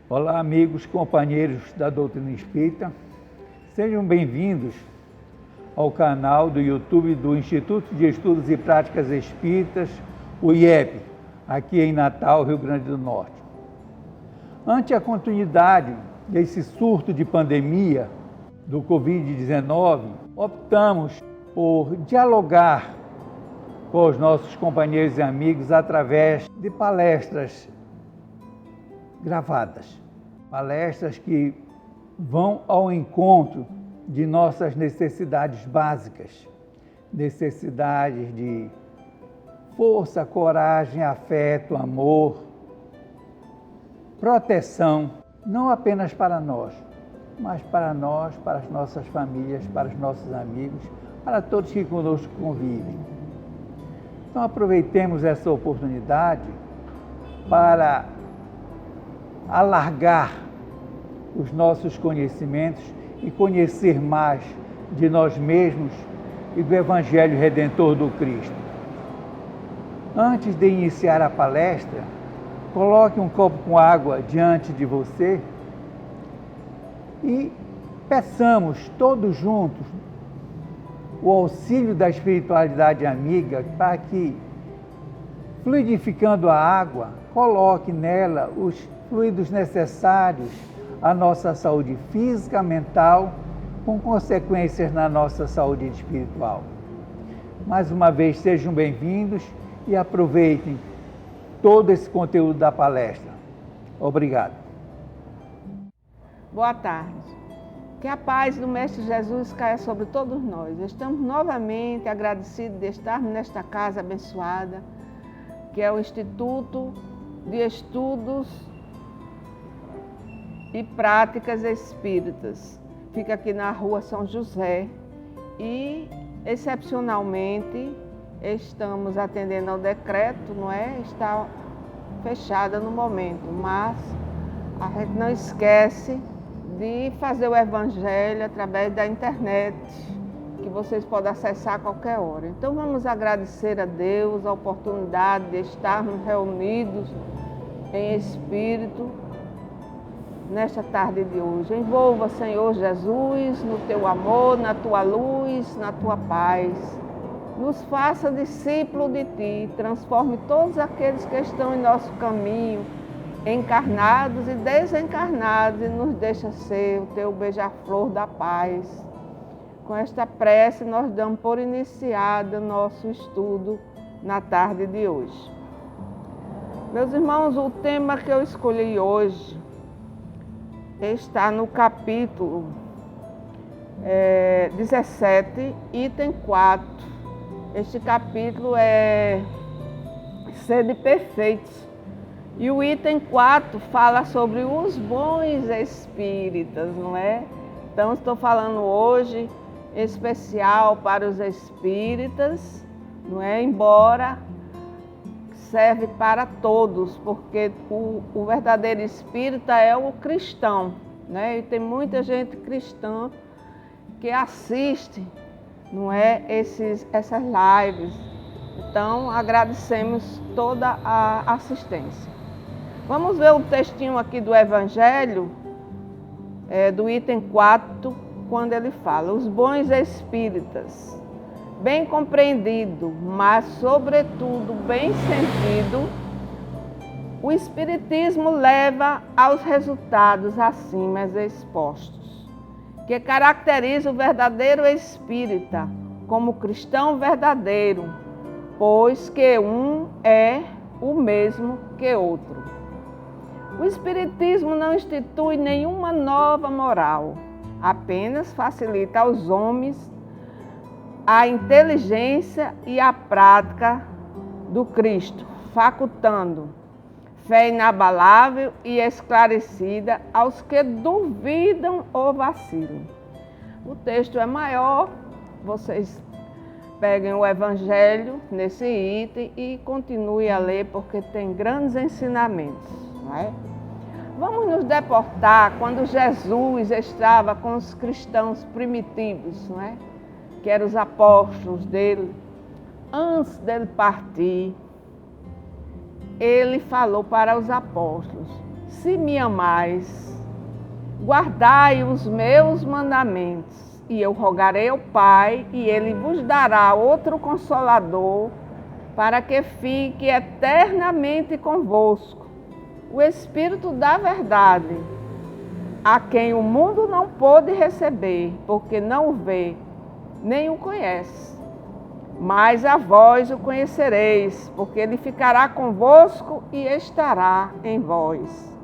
Olá, amigos, companheiros da doutrina espírita, sejam bem-vindos ao canal do YouTube do Instituto de Estudos e Práticas Espíritas, o IEP, aqui em Natal, Rio Grande do Norte. Ante a continuidade desse surto de pandemia do Covid-19, optamos por dialogar com os nossos companheiros e amigos através de palestras gravadas, palestras que vão ao encontro de nossas necessidades básicas, necessidades de força, coragem, afeto, amor, proteção, não apenas para nós, mas para nós, para as nossas famílias, para os nossos amigos, para todos que conosco convivem. Então aproveitemos essa oportunidade para alargar os nossos conhecimentos e conhecer mais de nós mesmos e do Evangelho Redentor do Cristo. Antes de iniciar a palestra, coloque um copo com água diante de você e peçamos todos juntos o auxílio da espiritualidade amiga para que, fluidificando a água, coloque nela os fluidos necessários à nossa saúde física, mental, com consequências na nossa saúde espiritual. Mais uma vez, sejam bem-vindos e aproveitem todo esse conteúdo da palestra. Obrigado. Boa tarde. Que a paz do Mestre Jesus caia sobre todos nós. Estamos novamente agradecidos de estarmos nesta casa abençoada, que é o Instituto de Estudos e Práticas Espíritas. Fica aqui na Rua São José e, excepcionalmente, estamos atendendo ao decreto, não é? Está fechada no momento, mas a gente não esquece de fazer o Evangelho através da internet, que vocês podem acessar a qualquer hora. Então vamos agradecer a Deus a oportunidade de estarmos reunidos em espírito nesta tarde de hoje. Envolva, Senhor Jesus, no teu amor, na tua luz, na tua paz. Nos faça discípulo de ti, transforme todos aqueles que estão em nosso caminho, encarnados e desencarnados, e nos deixa ser o teu beija-flor da paz. Com esta prece, nós damos por iniciado nosso estudo na tarde de hoje. Meus irmãos, o tema que eu escolhi hoje está no capítulo 17, item 4. Este capítulo é Sede Perfeitos. E o item 4 fala sobre os bons espíritas, não é? Então, estou falando hoje em especial para os espíritas, não é? Embora serve para todos, porque o verdadeiro espírita é o cristão, né? E tem muita gente cristã que assiste, não é, essas lives. Então, agradecemos toda a assistência. Vamos ver o textinho aqui do Evangelho, do item 4, quando ele fala: os bons espíritas, bem compreendido, mas sobretudo bem sentido, o Espiritismo leva aos resultados acima expostos, que caracteriza o verdadeiro espírita como cristão verdadeiro, pois que um é o mesmo que outro. O Espiritismo não institui nenhuma nova moral, apenas facilita aos homens a inteligência e a prática do Cristo, facultando fé inabalável e esclarecida aos que duvidam ou vacilam. O texto é maior, vocês peguem o Evangelho nesse item e continuem a ler, porque tem grandes ensinamentos, não é? Vamos nos deportar quando Jesus estava com os cristãos primitivos, não é? Que eram os apóstolos dele. Antes dele partir, ele falou para os apóstolos: se me amais, guardai os meus mandamentos, e eu rogarei ao Pai, e ele vos dará outro Consolador, para que fique eternamente convosco, o Espírito da verdade, a quem o mundo não pôde receber, porque não o vê, nem o conhece. Mas a vós o conhecereis, porque ele ficará convosco e estará em vós.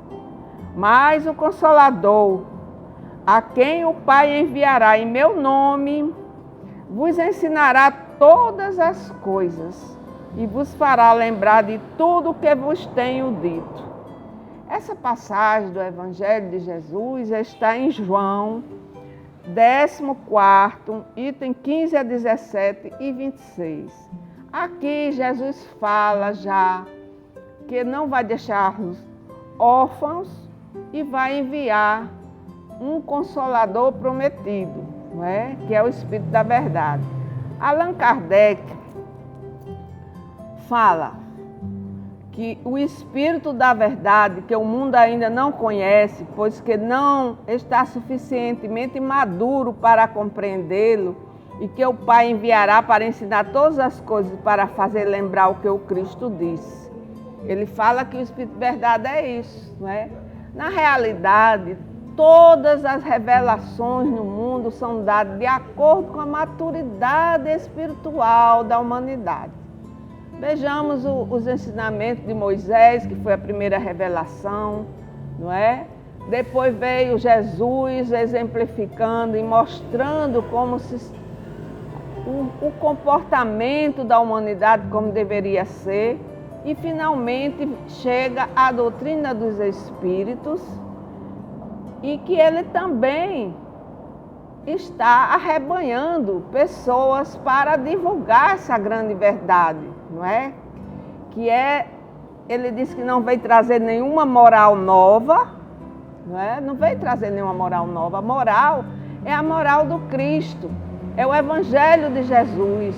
Mas o Consolador, a quem o Pai enviará em meu nome, vos ensinará todas as coisas e vos fará lembrar de tudo o que vos tenho dito. Essa passagem do Evangelho de Jesus está em João 14, item 15 a 17 e 26. Aqui Jesus fala já que não vai deixar-nos órfãos e vai enviar um Consolador prometido, não é? Que é o Espírito da Verdade. Allan Kardec fala que o Espírito da Verdade, que o mundo ainda não conhece, pois que não está suficientemente maduro para compreendê-lo, e que o Pai enviará para ensinar todas as coisas, para fazer lembrar o que o Cristo disse. Ele fala que o Espírito da Verdade é isso, não é? Na realidade, todas as revelações no mundo são dadas de acordo com a maturidade espiritual da humanidade. Vejamos os ensinamentos de Moisés, que foi a primeira revelação, não é? Depois veio Jesus exemplificando e mostrando como o comportamento da humanidade como deveria ser. E finalmente chega a doutrina dos Espíritos, e que ele também está arrebanhando pessoas para divulgar essa grande verdade, não é? Ele disse que não veio trazer nenhuma moral nova, não é? Não veio trazer nenhuma moral nova. A moral é a moral do Cristo, é o Evangelho de Jesus.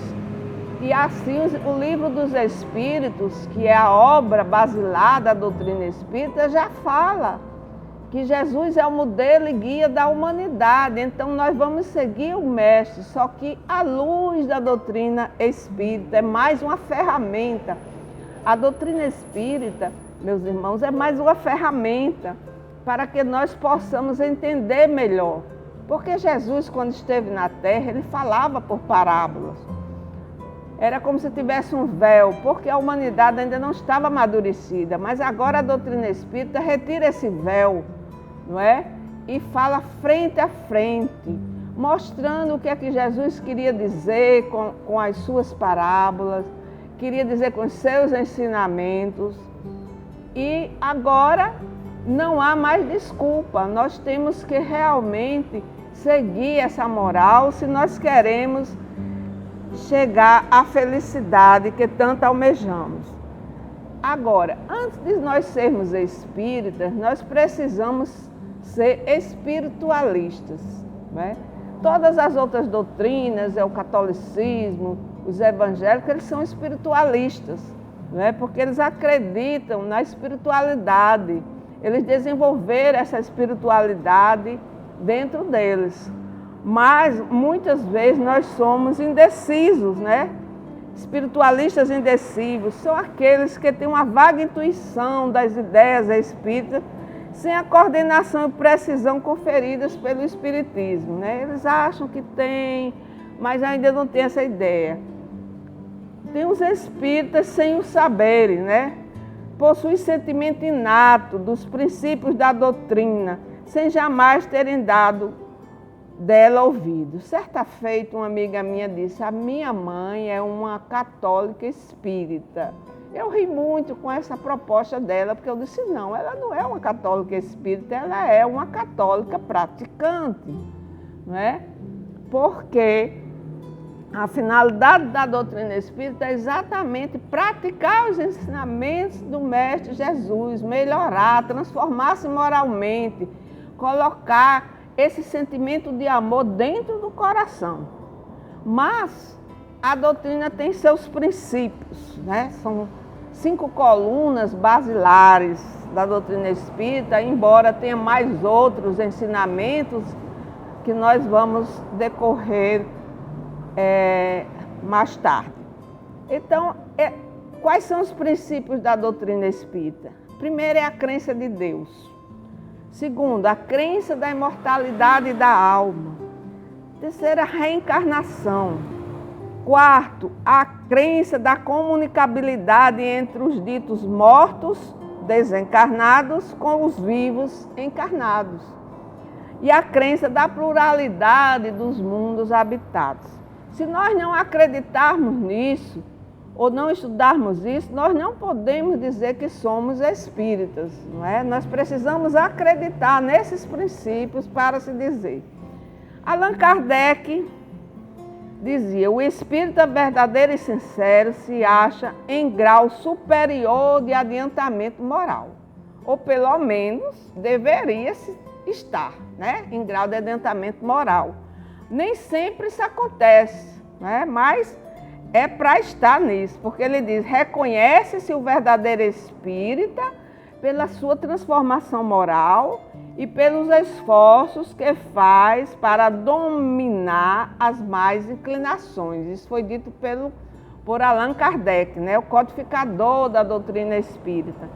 E assim o Livro dos Espíritos, que é a obra basilar da doutrina espírita, já fala que Jesus é o modelo e guia da humanidade. Então nós vamos seguir o Mestre, só que à luz da doutrina espírita, é mais uma ferramenta. A doutrina espírita, meus irmãos, é mais uma ferramenta para que nós possamos entender melhor. Porque Jesus, quando esteve na Terra, ele falava por parábolas. Era como se tivesse um véu, porque a humanidade ainda não estava amadurecida. Mas agora a doutrina espírita retira esse véu, não é? E fala frente a frente, mostrando o que é que Jesus queria dizer com as suas parábolas, queria dizer com os seus ensinamentos. E agora não há mais desculpa, nós temos que realmente seguir essa moral se nós queremos chegar à felicidade que tanto almejamos. Agora, antes de nós sermos espíritas, nós precisamos ser espiritualistas, né? Todas as outras doutrinas, o catolicismo, os evangélicos, eles são espiritualistas, né? Porque eles acreditam na espiritualidade, eles desenvolveram essa espiritualidade dentro deles. Mas muitas vezes nós somos indecisos, né? Espiritualistas indecisivos são aqueles que têm uma vaga intuição das ideias espíritas, sem a coordenação e precisão conferidas pelo Espiritismo, né? Eles acham que tem, mas ainda não tem essa ideia. Tem os espíritas sem o saberem, né? Possuem sentimento inato dos princípios da doutrina, sem jamais terem dado dela ouvido. Certa feita, uma amiga minha disse: a minha mãe é uma católica espírita. Eu ri muito com essa proposta dela, porque eu disse: não, ela não é uma católica espírita, ela é uma católica praticante, não é? Porque A finalidade da doutrina espírita é exatamente praticar os ensinamentos do Mestre Jesus, melhorar, transformar-se moralmente, colocar esse sentimento de amor dentro do coração. Mas a doutrina tem seus princípios, né? São 5 colunas basilares da doutrina espírita, embora tenha mais outros ensinamentos que nós vamos decorrer mais tarde. Então, quais são os princípios da doutrina espírita? Primeiro é a crença de Deus. Segundo, a crença da imortalidade da alma. Terceiro, a reencarnação. Quarto, a crença da comunicabilidade entre os ditos mortos, desencarnados, com os vivos encarnados. E a crença da pluralidade dos mundos habitados. Se nós não acreditarmos nisso, ou não estudarmos isso, nós não podemos dizer que somos espíritas, não é? Nós precisamos acreditar nesses princípios para se dizer. Allan Kardec dizia: o espírita verdadeiro e sincero se acha em grau superior de adiantamento moral, ou pelo menos deveria estar, né? Em grau de adiantamento moral. Nem sempre isso acontece, né? Mas é para estar nisso, porque ele diz: reconhece-se o verdadeiro espírita pela sua transformação moral e pelos esforços que faz para dominar as más inclinações. Isso foi dito por Allan Kardec, né? O codificador da doutrina espírita.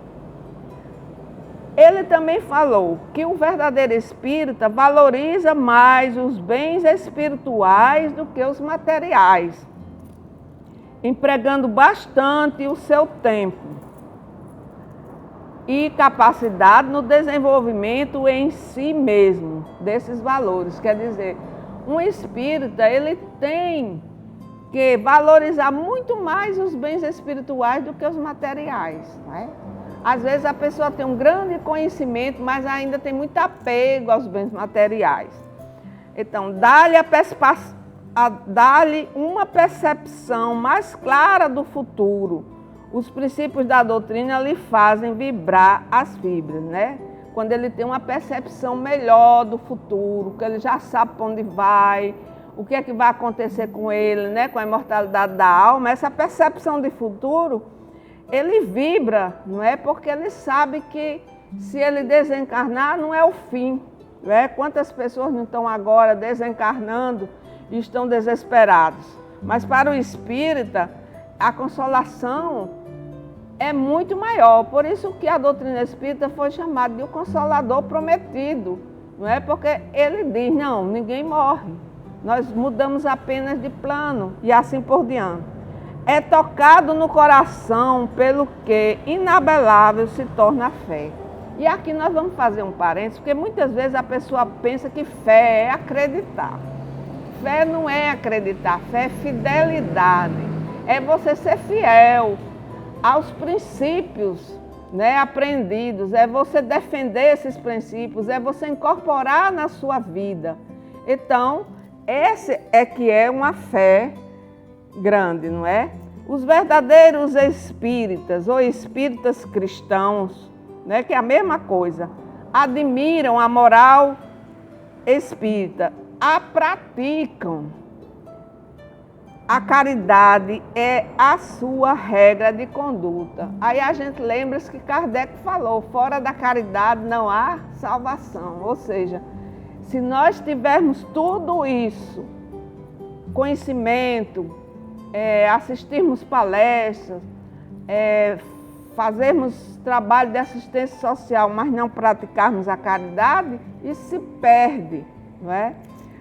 Ele também falou que o verdadeiro espírita valoriza mais os bens espirituais do que os materiais, empregando bastante o seu tempo e capacidade no desenvolvimento em si mesmo desses valores. Quer dizer, um espírita, ele tem que valorizar muito mais os bens espirituais do que os materiais, não é? Às vezes a pessoa tem um grande conhecimento, mas ainda tem muito apego aos bens materiais. Então, dá-lhe uma percepção mais clara do futuro. Os princípios da doutrina lhe fazem vibrar as fibras, né? Quando ele tem uma percepção melhor do futuro, que ele já sabe para onde vai, o que é que vai acontecer com ele, né? Com a imortalidade da alma, essa percepção de futuro, ele vibra, não é? Porque ele sabe que se ele desencarnar não é o fim, não é? Quantas pessoas não estão agora desencarnando e estão desesperados? Mas para o espírita, a consolação é muito maior. Por isso que a doutrina espírita foi chamada de o Consolador Prometido, não é? Porque ele diz: não, ninguém morre, nós mudamos apenas de plano e assim por diante. É tocado no coração pelo que inabelável se torna a fé. E aqui nós vamos fazer um parênteses, porque muitas vezes a pessoa pensa que fé é acreditar. Fé não é acreditar, fé é fidelidade. É você ser fiel aos princípios, né, aprendidos, é você defender esses princípios, é você incorporar na sua vida. Então, essa é que é uma fé grande, não é? Os verdadeiros espíritas ou espíritas cristãos, né, que é a mesma coisa, admiram a moral espírita, a praticam. A caridade é a sua regra de conduta. Aí a gente lembra-se que Kardec falou: fora da caridade não há salvação. Ou seja, se nós tivermos tudo isso, conhecimento, assistirmos palestras, fazermos trabalho de assistência social, mas não praticarmos a caridade, isso se perde, não é?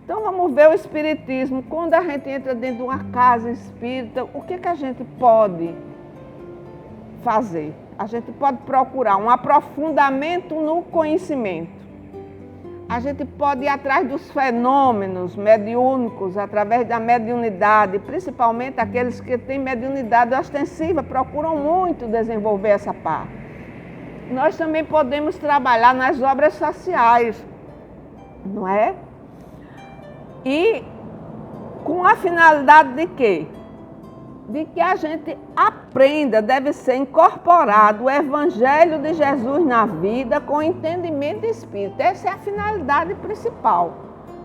Então vamos ver o espiritismo. Quando a gente entra dentro de uma casa espírita, o que a gente pode fazer? A gente pode procurar um aprofundamento no conhecimento. A gente pode ir atrás dos fenômenos mediúnicos, através da mediunidade, principalmente aqueles que têm mediunidade ostensiva, procuram muito desenvolver essa parte. Nós também podemos trabalhar nas obras sociais, não é? E Com a finalidade de quê? De que a gente aprenda, deve ser incorporado o Evangelho de Jesus na vida com entendimento espírita. Essa é a finalidade principal.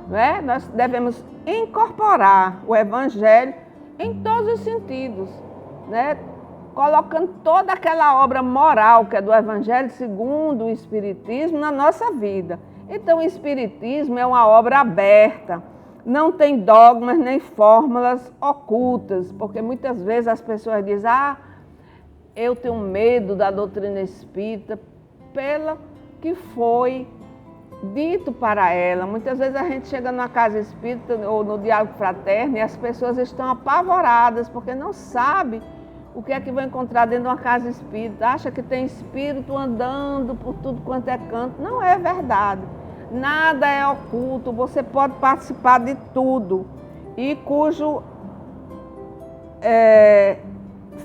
Não é? Nós devemos incorporar o Evangelho em todos os sentidos, né? Colocando toda aquela obra moral que é do Evangelho segundo o Espiritismo na nossa vida. Então o Espiritismo é uma obra aberta, não tem dogmas nem fórmulas ocultas, porque muitas vezes as pessoas dizem, eu tenho medo da doutrina espírita pelo que foi dito para ela. Muitas vezes a gente chega numa casa espírita ou no diálogo fraterno e as pessoas estão apavoradas porque não sabem o que é que vão encontrar dentro de uma casa espírita. Acha que tem espírito andando por tudo quanto é canto. Não é verdade. Nada é oculto. Você pode participar de tudo e cujo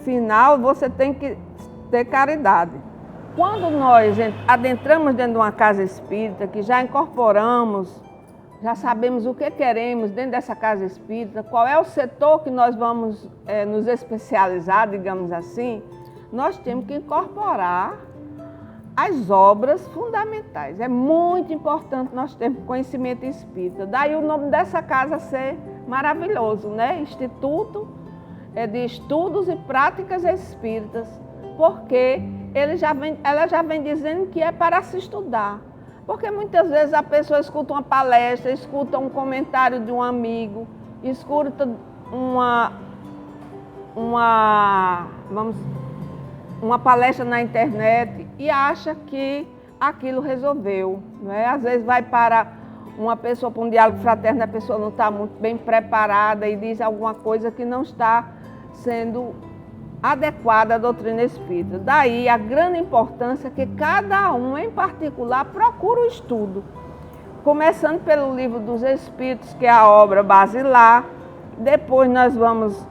final você tem que ter caridade. Quando nós adentramos dentro de uma casa espírita, que já incorporamos, já sabemos o que queremos dentro dessa casa espírita, qual é o setor que nós vamos nos especializar, digamos assim, nós temos que incorporar as obras fundamentais. É muito importante nós termos conhecimento espírita. Daí o nome dessa casa ser maravilhoso, né? Instituto de Estudos e Práticas Espíritas, porque ela já vem dizendo que é para se estudar. Porque muitas vezes a pessoa escuta uma palestra, escuta um comentário de um amigo, escuta uma palestra na internet e acha que aquilo resolveu. Não é? Às vezes vai para uma pessoa, para um diálogo fraterno, a pessoa não está muito bem preparada e diz alguma coisa que não está sendo adequada à doutrina espírita. Daí a grande importância que cada um, em particular, procura o estudo. Começando pelo Livro dos Espíritos, que é a obra basilar. Depois nós vamos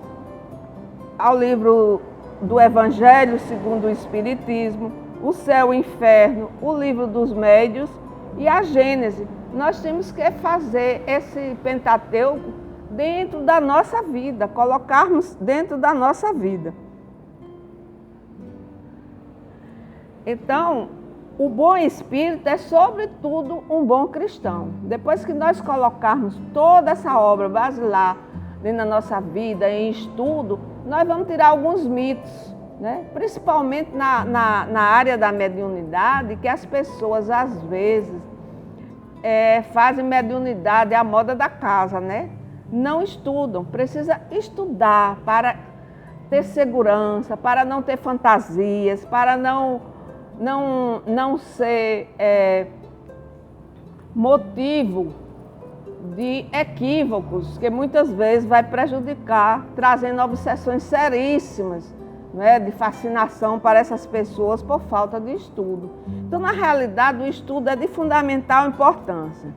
ao livro do Evangelho segundo o Espiritismo, o Céu e o Inferno, o Livro dos Médiuns e a Gênese. Nós temos que fazer esse Pentateuco dentro da nossa vida, colocarmos dentro da nossa vida. Então, o bom espírito é, sobretudo, um bom cristão. Depois que nós colocarmos toda essa obra basilar dentro da nossa vida, em estudo, nós vamos tirar alguns mitos, né? Principalmente na área da mediunidade, que as pessoas, às vezes, fazem mediunidade à moda da casa, né? Não estudam, precisa estudar para ter segurança, para não ter fantasias, para não ser motivo de equívocos, que muitas vezes vai prejudicar, trazendo obsessões seríssimas, né, de fascinação para essas pessoas por falta de estudo. Então, na realidade, o estudo é de fundamental importância.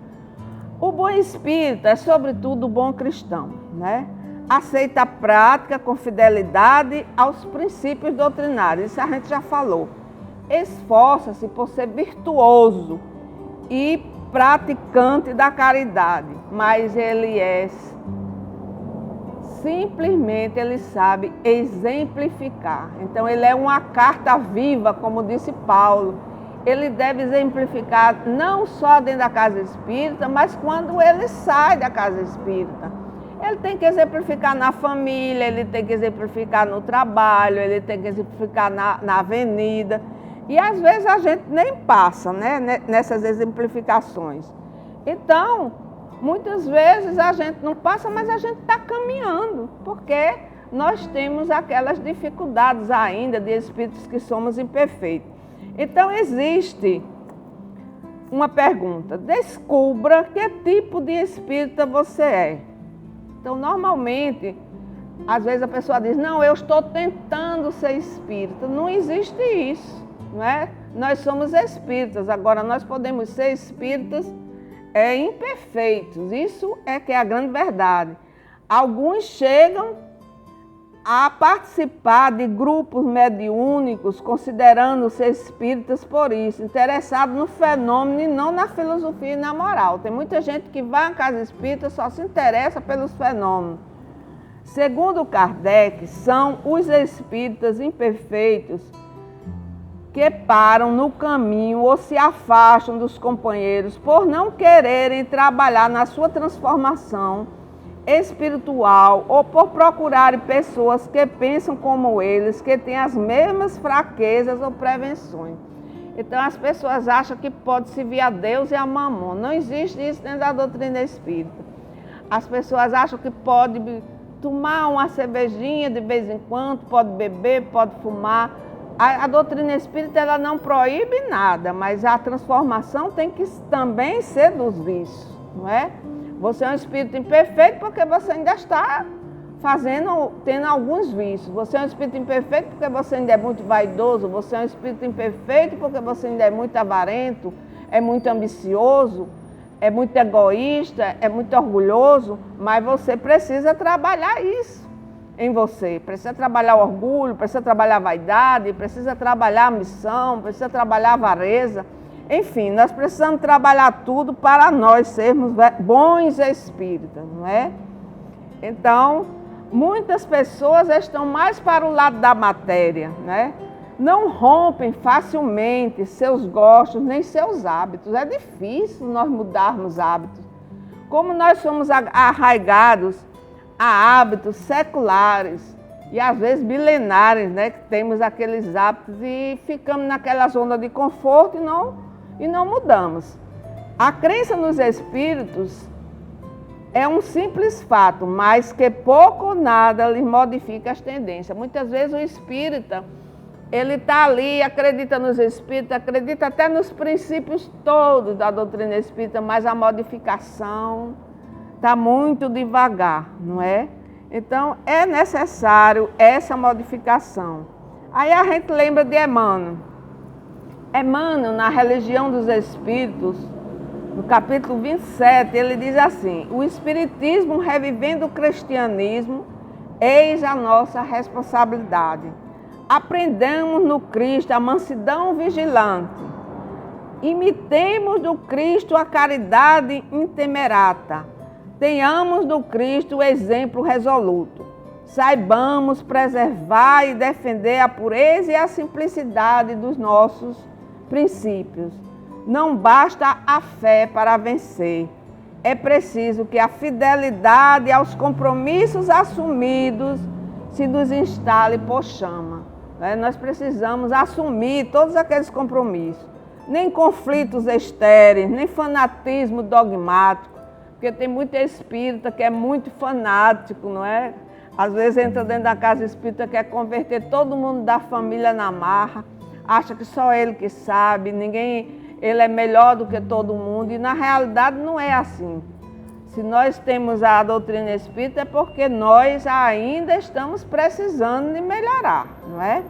O bom espírito é, sobretudo, o bom cristão, né? Aceita a prática com fidelidade aos princípios doutrinários, isso a gente já falou. Esforça-se por ser virtuoso e praticante da caridade, mas ele simplesmente ele sabe exemplificar. Então ele é uma carta viva, como disse Paulo. Ele deve exemplificar não só dentro da casa espírita, mas quando ele sai da casa espírita. Ele tem que exemplificar na família, ele tem que exemplificar no trabalho, ele tem que exemplificar na avenida. E às vezes a gente nem passa, né, nessas exemplificações. Então, muitas vezes a gente não passa, mas a gente está caminhando, porque nós temos aquelas dificuldades ainda de espíritos que somos imperfeitos. Então, existe uma pergunta: descubra que tipo de espírita você é. Então, normalmente, às vezes a pessoa diz, não, eu estou tentando ser espírita. Não existe isso. Não é? Nós somos espíritas, agora nós podemos ser espíritas imperfeitos, isso é que é a grande verdade. Alguns chegam a participar de grupos mediúnicos, considerando-se espíritas por isso, interessados no fenômeno e não na filosofia e na moral. Tem muita gente que vai à casa espírita só se interessa pelos fenômenos. Segundo Kardec, são os espíritas imperfeitos que param no caminho ou se afastam dos companheiros por não quererem trabalhar na sua transformação espiritual ou por procurarem pessoas que pensam como eles, que têm as mesmas fraquezas ou prevenções. Então as pessoas acham que pode servir a Deus e a mamon. Não existe isso dentro da doutrina espírita. As pessoas acham que pode tomar uma cervejinha de vez em quando, pode beber, pode fumar. A doutrina espírita ela não proíbe nada, mas a transformação tem que também ser dos vícios, não é? Você é um espírito imperfeito porque você ainda está tendo alguns vícios. Você é um espírito imperfeito porque você ainda é muito vaidoso. Você é um espírito imperfeito porque você ainda é muito avarento, é muito ambicioso, é muito egoísta, é muito orgulhoso. Mas você precisa trabalhar isso em você. Precisa trabalhar o orgulho, precisa trabalhar a vaidade, precisa trabalhar a ambição, precisa trabalhar a avareza. Enfim, nós precisamos trabalhar tudo para nós sermos bons espíritas, não é? Então, muitas pessoas estão mais para o lado da matéria, né? Não rompem facilmente seus gostos nem seus hábitos. É difícil nós mudarmos hábitos. Como nós somos arraigados a hábitos seculares e às vezes milenares, né? Que temos aqueles hábitos e ficamos naquela zona de conforto e não mudamos. A crença nos espíritos é um simples fato, mas que pouco ou nada lhe modifica as tendências. Muitas vezes o espírita, ele está ali, acredita nos espíritos, acredita até nos princípios todos da doutrina espírita, mas a modificação está muito devagar, não é? Então, é necessário essa modificação. Aí a gente lembra de Emmanuel. Emmanuel, na Religião dos Espíritos, no capítulo 27, ele diz assim: o Espiritismo revivendo o cristianismo, eis a nossa responsabilidade. Aprendamos no Cristo a mansidão vigilante. Imitemos do Cristo a caridade intemerata. Tenhamos do Cristo o exemplo resoluto. Saibamos preservar e defender a pureza e a simplicidade dos nossos princípios. Não basta a fé para vencer. É preciso que a fidelidade aos compromissos assumidos se nos instale por chama. Nós precisamos assumir todos aqueles compromissos. Nem conflitos estéreis, nem fanatismo dogmático, porque tem muito espírita que é muito fanático, não é? Às vezes entra dentro da casa espírita, quer converter todo mundo da família na marra, acha que só ele que sabe, ele é melhor do que todo mundo, e na realidade não é assim. Se nós temos a doutrina espírita é porque nós ainda estamos precisando de melhorar, não é?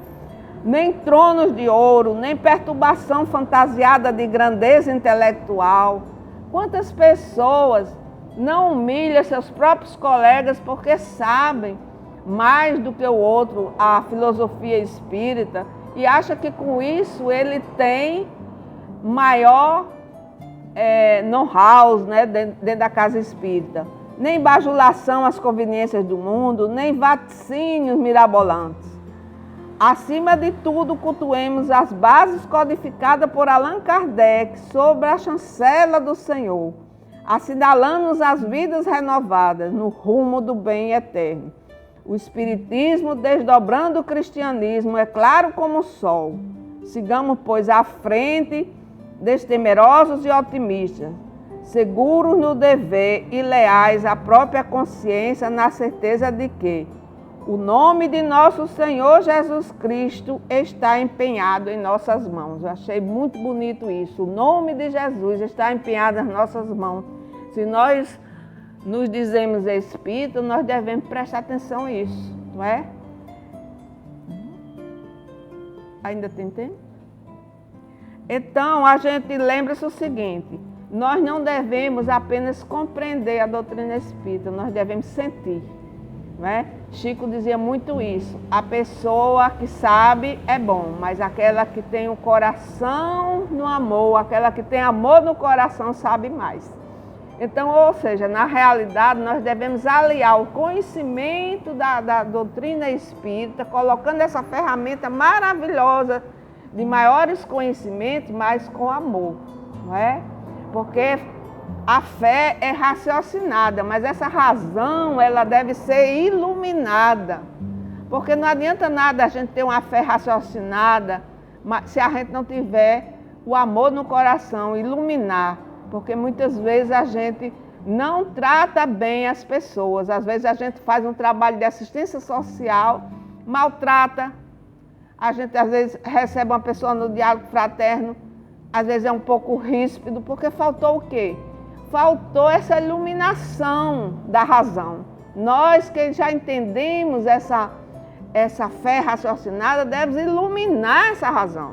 Nem tronos de ouro, nem perturbação fantasiada de grandeza intelectual. Quantas pessoas não humilham seus próprios colegas porque sabem mais do que o outro a filosofia espírita e acha que com isso ele tem maior know-how, né, dentro da casa espírita. Nem bajulação às conveniências do mundo, nem vaticínios mirabolantes. Acima de tudo, cultuemos as bases codificadas por Allan Kardec sobre a chancela do Senhor, assinalando-nos as vidas renovadas no rumo do bem eterno. O Espiritismo, desdobrando o cristianismo, é claro como o sol. Sigamos, pois, à frente, destemerosos e otimistas, seguros no dever e leais à própria consciência, na certeza de que o nome de nosso Senhor Jesus Cristo está empenhado em nossas mãos. Eu achei muito bonito isso. O nome de Jesus está empenhado nas nossas mãos. Se nós nos dizemos espírita, nós devemos prestar atenção a isso, não é? Ainda tem tempo? Então, a gente lembra-se o seguinte: nós não devemos apenas compreender a doutrina espírita, nós devemos sentir. não é? Chico dizia muito isso. A pessoa que sabe é bom, mas aquela que tem o coração no amor, aquela que tem amor no coração sabe mais. Então, ou seja, na realidade, nós devemos aliar o conhecimento da doutrina espírita, colocando essa ferramenta maravilhosa de maiores conhecimentos, mas com amor, não é? Porque a fé é raciocinada, mas essa razão, ela deve ser iluminada. Porque não adianta nada a gente ter uma fé raciocinada, se a gente não tiver o amor no coração, iluminar. Porque muitas vezes a gente não trata bem as pessoas. Às vezes a gente faz um trabalho de assistência social, maltrata. A gente às vezes recebe uma pessoa no diálogo fraterno, às vezes é um pouco ríspido, porque faltou o quê? Faltou essa iluminação da razão. Nós que já entendemos essa fé raciocinada, devemos iluminar essa razão.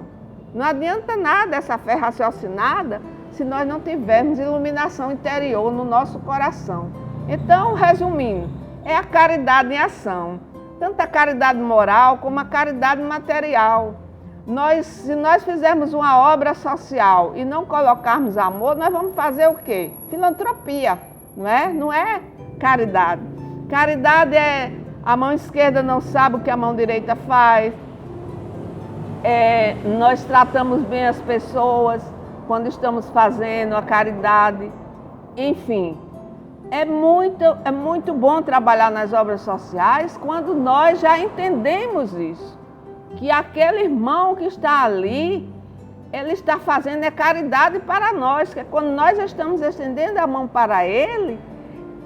Não adianta nada essa fé raciocinada se nós não tivermos iluminação interior no nosso coração. Então, resumindo, é a caridade em ação. Tanto a caridade moral como a caridade material. Se nós fizermos uma obra social e não colocarmos amor, nós vamos fazer o quê? Filantropia, não é? Não é caridade. Caridade é a mão esquerda não sabe o que a mão direita faz. Nós tratamos bem as pessoas quando estamos fazendo a caridade. Enfim, é muito bom trabalhar nas obras sociais quando nós já entendemos isso. Que aquele irmão que está ali, ele está fazendo caridade para nós, que quando nós estamos estendendo a mão para ele,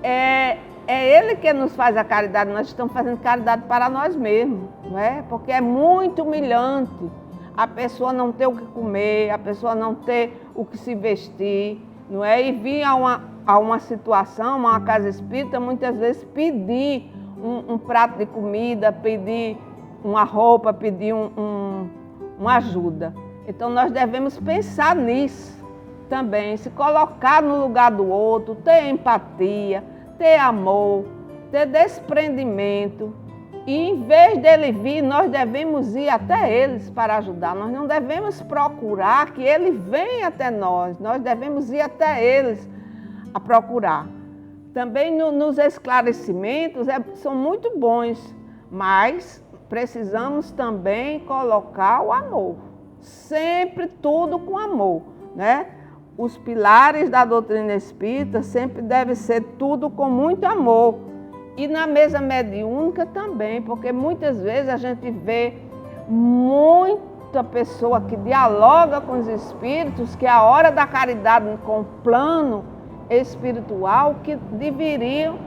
é ele que nos faz a caridade, nós estamos fazendo caridade para nós mesmos, não é? Porque é muito humilhante a pessoa não ter o que comer, a pessoa não ter o que se vestir, não é? E vir a uma situação, uma casa espírita, muitas vezes pedir um prato de comida, pedir uma roupa, pedir uma ajuda. Então nós devemos pensar nisso também, se colocar no lugar do outro, ter empatia, ter amor, ter desprendimento. E em vez dele vir, nós devemos ir até eles para ajudar. Nós não devemos procurar que ele venha até nós, nós devemos ir até eles a procurar. Também nos esclarecimentos são muito bons, mas precisamos também colocar o amor. Sempre tudo com amor, né? Os pilares da doutrina espírita sempre deve ser tudo com muito amor. E na mesa mediúnica também, porque muitas vezes a gente vê muita pessoa que dialoga com os espíritos, que a hora da caridade com o plano espiritual, que deveriam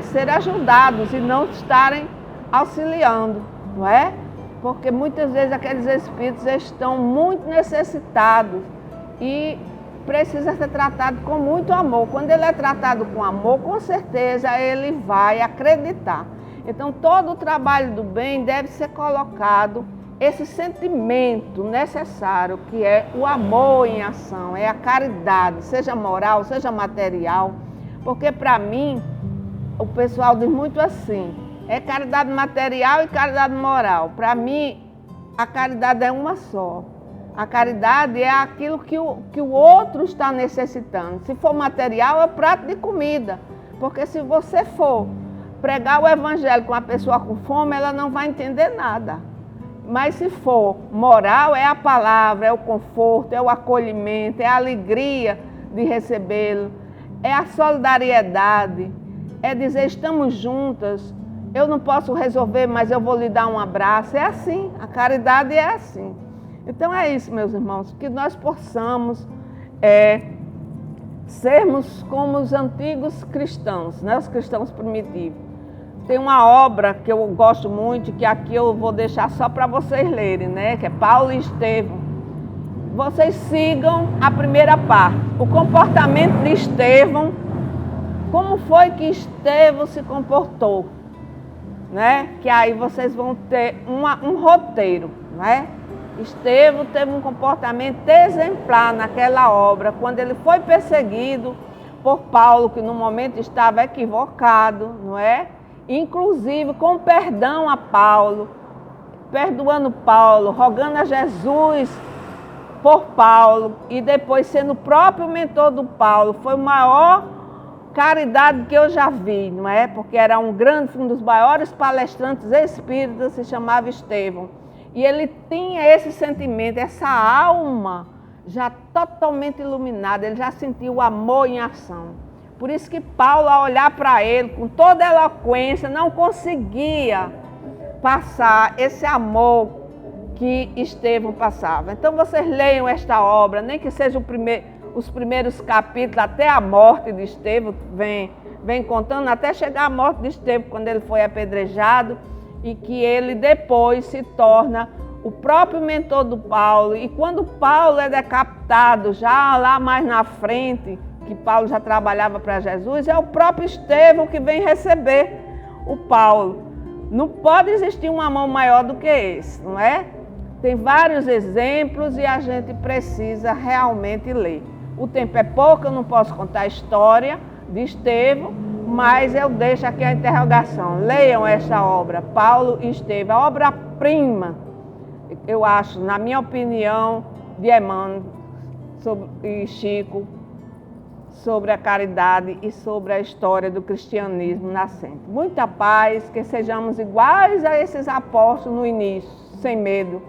ser ajudados e não estarem auxiliando, não é? Porque muitas vezes aqueles espíritos estão muito necessitados e precisa ser tratado com muito amor. Quando ele é tratado com amor, com certeza ele vai acreditar. Então todo o trabalho do bem deve ser colocado esse sentimento necessário que é o amor em ação, é a caridade, seja moral, seja material. Porque para mim, o pessoal diz muito assim, é caridade material e caridade moral. Para mim, a caridade é uma só. A caridade é aquilo que o outro está necessitando. Se for material, é prato de comida. Porque se você for pregar o evangelho com uma pessoa com fome, ela não vai entender nada. Mas se for moral, é a palavra, é o conforto, é o acolhimento, é a alegria de recebê-lo, é a solidariedade, é dizer estamos juntas, eu não posso resolver, mas eu vou lhe dar um abraço. É assim, a caridade é assim. Então é isso, meus irmãos, que nós possamos sermos como os antigos cristãos, né? Os cristãos primitivos. Tem uma obra que eu gosto muito, que aqui eu vou deixar só para vocês lerem, né? Que é Paulo e Estevão. Vocês sigam a primeira parte, o comportamento de Estevão, como foi que Estevão se comportou, né? Que aí vocês vão ter um roteiro, né? Estevão teve um comportamento exemplar naquela obra, quando ele foi perseguido por Paulo, que no momento estava equivocado, não é? inclusive com perdão a Paulo, perdoando Paulo, rogando a Jesus por Paulo e depois sendo o próprio mentor do Paulo. Foi a maior caridade que eu já vi, não é? Porque era um dos maiores palestrantes espíritas, se chamava Estevão. E ele tinha esse sentimento, essa alma já totalmente iluminada, ele já sentiu o amor em ação. Por isso que Paulo, ao olhar para ele, com toda a eloquência, não conseguia passar esse amor que Estevão passava. Então vocês leiam esta obra, nem que seja os primeiros capítulos, até a morte de Estevão, vem contando, até chegar à morte de Estevão, quando ele foi apedrejado, e que ele depois se torna o próprio mentor do Paulo. E quando Paulo é decapitado, já lá mais na frente, que Paulo já trabalhava para Jesus, é o próprio Estevão que vem receber o Paulo. Não pode existir um amor maior do que esse, não é? Tem vários exemplos e a gente precisa realmente ler. O tempo é pouco, eu não posso contar a história de Estevão, mas eu deixo aqui a interrogação. Leiam esta obra, Paulo e Estevão, a obra-prima, eu acho, na minha opinião, de Emmanuel e Chico, sobre a caridade e sobre a história do cristianismo nascente. Muita paz, que sejamos iguais a esses apóstolos no início, sem medo,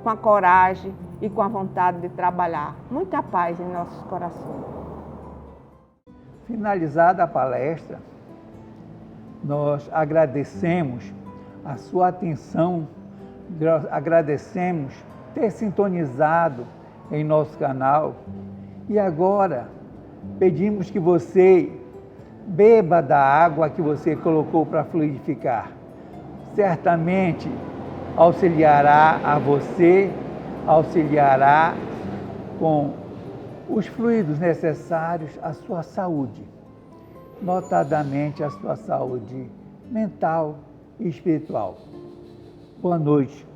com a coragem e com a vontade de trabalhar. Muita paz em nossos corações. Finalizada a palestra, nós agradecemos a sua atenção, agradecemos ter sintonizado em nosso canal e agora pedimos que você beba da água que você colocou para fluidificar. Certamente auxiliará a você, auxiliará com os fluidos necessários à sua saúde, notadamente a sua saúde mental e espiritual. Boa noite.